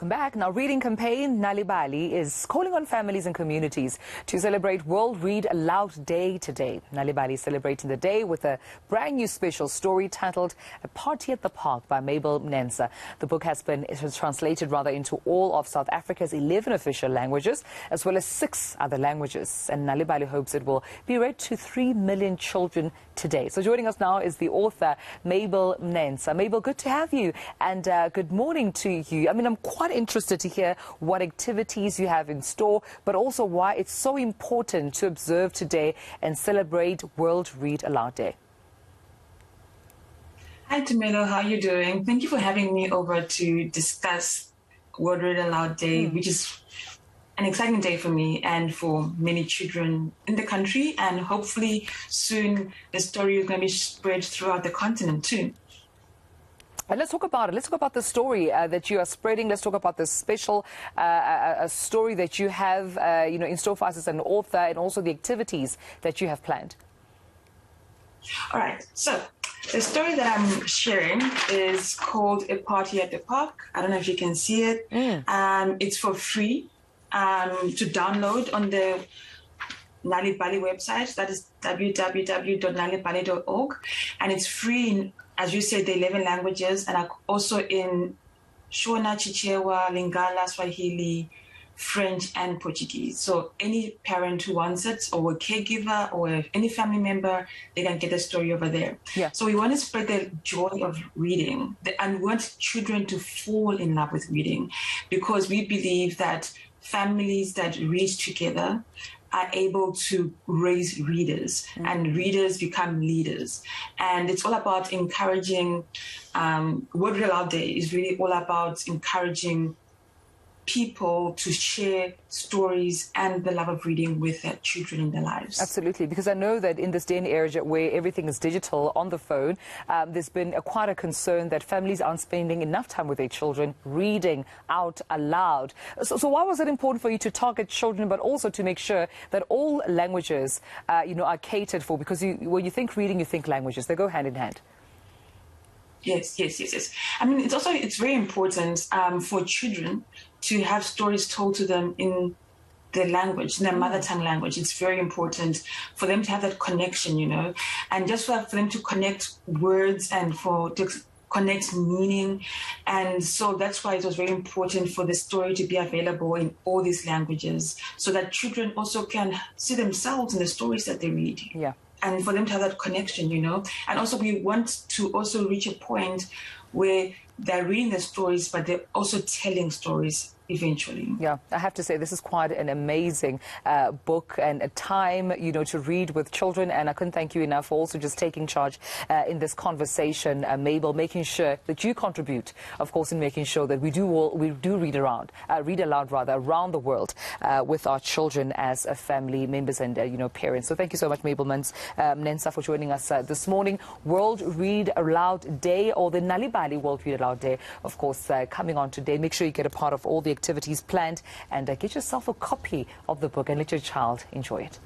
Welcome back. Now, reading campaign Nali'bali is calling on families and communities to celebrate World Read Aloud Day today. Nali'bali is celebrating the day with a brand new special story titled A Party at the Park by Mabel Mnensa. The book has been translated into all of South Africa's 11 official languages, as well as 6 other languages. And Nali'bali hopes it will be read to 3 million children today. So joining us now is the author, Mabel Mnensa. Mabel, good to have you, and good morning to you. I mean, I'm quite interested to hear what activities you have in store, but also why it's so important to observe today and celebrate World Read Aloud Day. Hi, Tumelo. How are you doing? Thank you for having me over to discuss World Read Aloud Day, which is an exciting day for me and for many children in the country, and hopefully soon the story is going to be spread throughout the continent too. And let's talk about it. Let's talk about the story that you are spreading. Let's talk about this special story that you have, in store for us as an author, and also the activities that you have planned. All right. So the story that I'm sharing is called A Party at the Park. I don't know if you can see it. It's for free to download on the Nali'bali website. That is www.nalibali.org. And it's free in, as you said, the 11 languages, and also in Shona, Chichewa, Lingala, Swahili, French, and Portuguese. So any parent who wants it, or a caregiver, or any family member, they can get a story over there. Yeah. So we want to spread the joy of reading, and we want children to fall in love with reading, because we believe that families that read together are able to raise readers, and readers become leaders. And it's all about encouraging, World Read Aloud Day is really all about encouraging people to share stories and the love of reading with their children in their lives. Absolutely, because I know that in this day and age where everything is digital on the phone, there's been quite a concern that families aren't spending enough time with their children reading out aloud. So why was it important for you to target children, but also to make sure that all languages, are catered for? Because when you think reading, you think languages. They go hand in hand. Yes. I mean, it's very important for children to have stories told to them in their language, in their mother tongue language. It's very important for them to have that connection, and just for them to connect words and to connect meaning. And so that's why it was very important for the story to be available in all these languages, so that children also can see themselves in the stories that they read. Yeah. And for them to have that connection, And also we want to also reach a point where they're reading the stories, but they're also telling stories eventually. Yeah, I have to say this is quite an amazing book and a time, to read with children. And I couldn't thank you enough for also just taking charge in this conversation, Mabel, making sure that you contribute, of course, in making sure that we do read aloud around the world with our children as family members and parents. So thank you so much, Mabel Mnensa, for joining us this morning. World Read Aloud Day, or the Nali'bali World Read Aloud Day, of course, coming on today. Make sure you get a part of all the activities planned, and get yourself a copy of the book and let your child enjoy it.